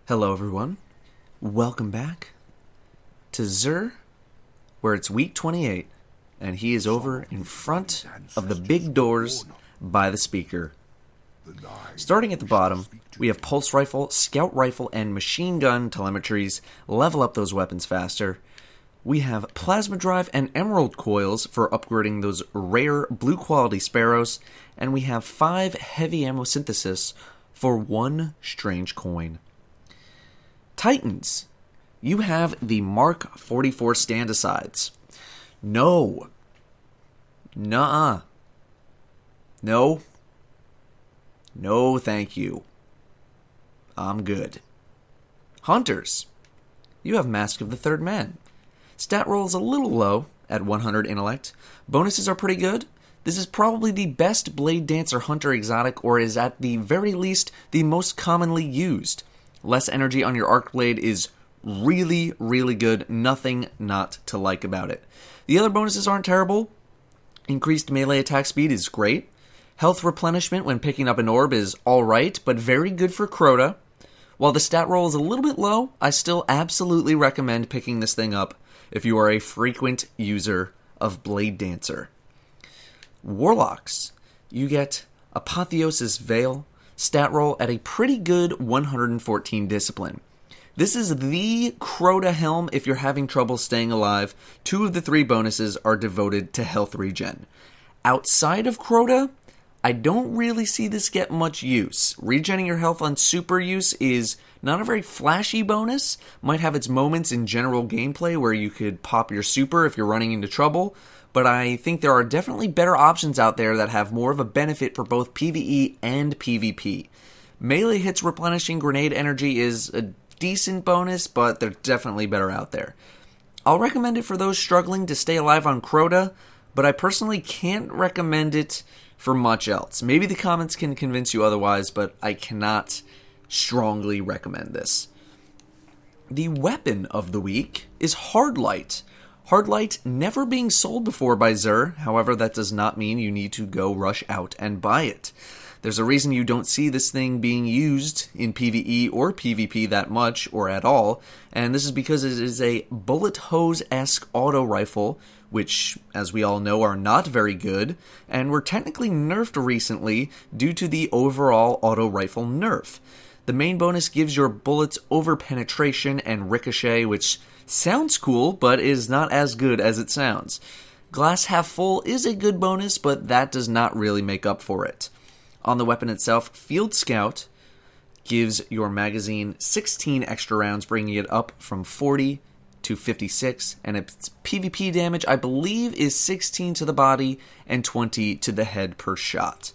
Hello everyone, welcome back to Zur, where it's week 28, and he is over in front of the big doors by the speaker. Starting at the bottom, we have pulse rifle, scout rifle, and machine gun telemetries, level up those weapons faster. We have plasma drive and emerald coils for upgrading those rare blue quality sparrows, and we have 5 heavy ammo synthesis for 1 strange coin. Titans, you have the Mark 44 stand-asides. No. Nuh-uh. No. No, thank you. I'm good. Hunters, you have Mask of the Third Man. Stat roll is a little low at 100 intellect. Bonuses are pretty good. This is probably the best Blade Dancer Hunter exotic, or is at the very least the most commonly used. Less energy on your arc blade is really, really good. Nothing not to like about it. The other bonuses aren't terrible. Increased melee attack speed is great. Health replenishment when picking up an orb is alright, but very good for Crota. While the stat roll is a little bit low, I still absolutely recommend picking this thing up if you are a frequent user of Blade Dancer. Warlocks, you get Apotheosis Veil, stat roll at a pretty good 114 discipline. This is the Crota Helm if you're having trouble staying alive. 2 of the 3 bonuses are devoted to health regen. Outside of Crota, I don't really see this get much use. Regenerating your health on super use is not a very flashy bonus. Might have its moments in general gameplay where you could pop your super if you're running into trouble, but I think there are definitely better options out there that have more of a benefit for both PvE and PvP. Melee hits replenishing grenade energy is a decent bonus, but they're definitely better out there. I'll recommend it for those struggling to stay alive on Crota, but I personally can't recommend it for much else. Maybe the comments can convince you otherwise, but I cannot strongly recommend this. The weapon of the week is Hardlight. Hardlight never being sold before by Zur, however that does not mean you need to go rush out and buy it. There's a reason you don't see this thing being used in PvE or PvP that much or at all, and this is because it is a bullet hose-esque auto rifle, which, as we all know, are not very good, and were technically nerfed recently due to the overall auto rifle nerf. The main bonus gives your bullets over penetration and ricochet, which sounds cool, but is not as good as it sounds. Glass half full is a good bonus, but that does not really make up for it. On the weapon itself, Field Scout gives your magazine 16 extra rounds, bringing it up from 40 to 56, and its PvP damage, I believe, is 16 to the body and 20 to the head per shot.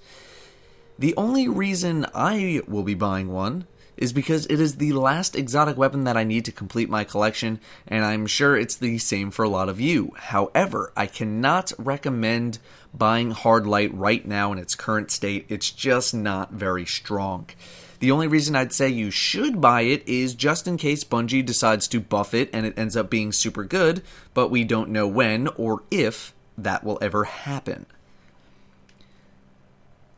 The only reason I will be buying one is because it is the last exotic weapon that I need to complete my collection, and I'm sure it's the same for a lot of you. However, I cannot recommend buying Hardlight right now in its current state. It's just not very strong. The only reason I'd say you should buy it is just in case Bungie decides to buff it and it ends up being super good, but we don't know when or if that will ever happen.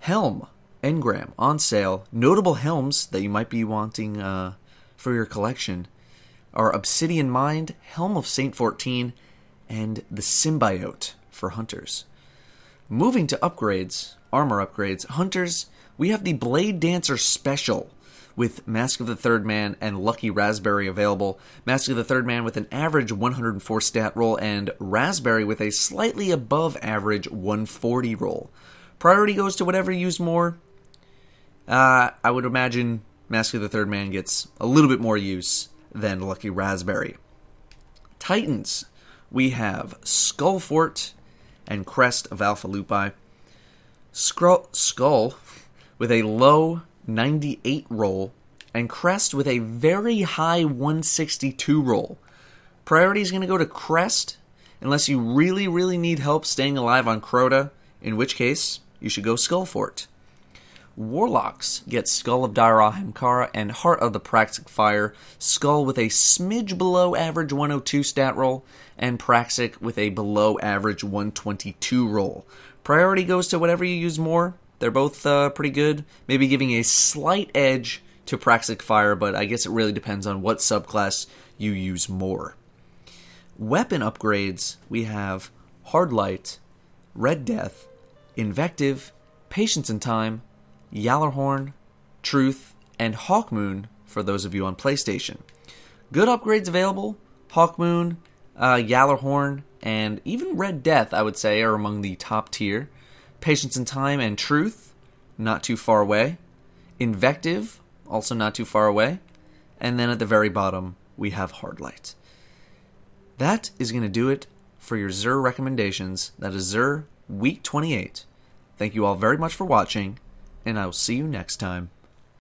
Helm. Engram on sale. Notable helms that you might be wanting for your collection are Obsidian Mind, Helm of Saint 14, and the Symbiote for Hunters. Moving to upgrades, armor upgrades, Hunters, we have the Blade Dancer Special with Mask of the Third Man and Lucky Raspberry available. Mask of the Third Man with an average 104 stat roll and Raspberry with a slightly above average 140 roll. Priority goes to whatever you use more. I would imagine Mask of the Third Man gets a little bit more use than Lucky Raspberry. Titans, we have Skullfort and Crest of Alpha Lupi. Skull with a low 98 roll, and Crest with a very high 162 roll. Priority is going to go to Crest, unless you really, really need help staying alive on Crota, in which case you should go Skullfort. Warlocks get Skull of Daira Hemkara and Heart of the Praxic Fire, Skull with a smidge below average 102 stat roll, and Praxic with a below average 122 roll. Priority goes to whatever you use more. They're both pretty good, maybe giving a slight edge to Praxic Fire, but I guess it really depends on what subclass you use more. Weapon upgrades, we have Hard Light, Red Death, Invective, Patience in Time, Yallarhorn, Truth, and Hawkmoon for those of you on PlayStation. Good upgrades available. Hawkmoon, Yallarhorn, and even Red Death, I would say, are among the top tier. Patience in Time and Truth, not too far away. Invective, also not too far away. And then at the very bottom, we have Hard Light. That is going to do it for your Xur recommendations. That is Xur Week 28. Thank you all very much for watching, and I will see you next time.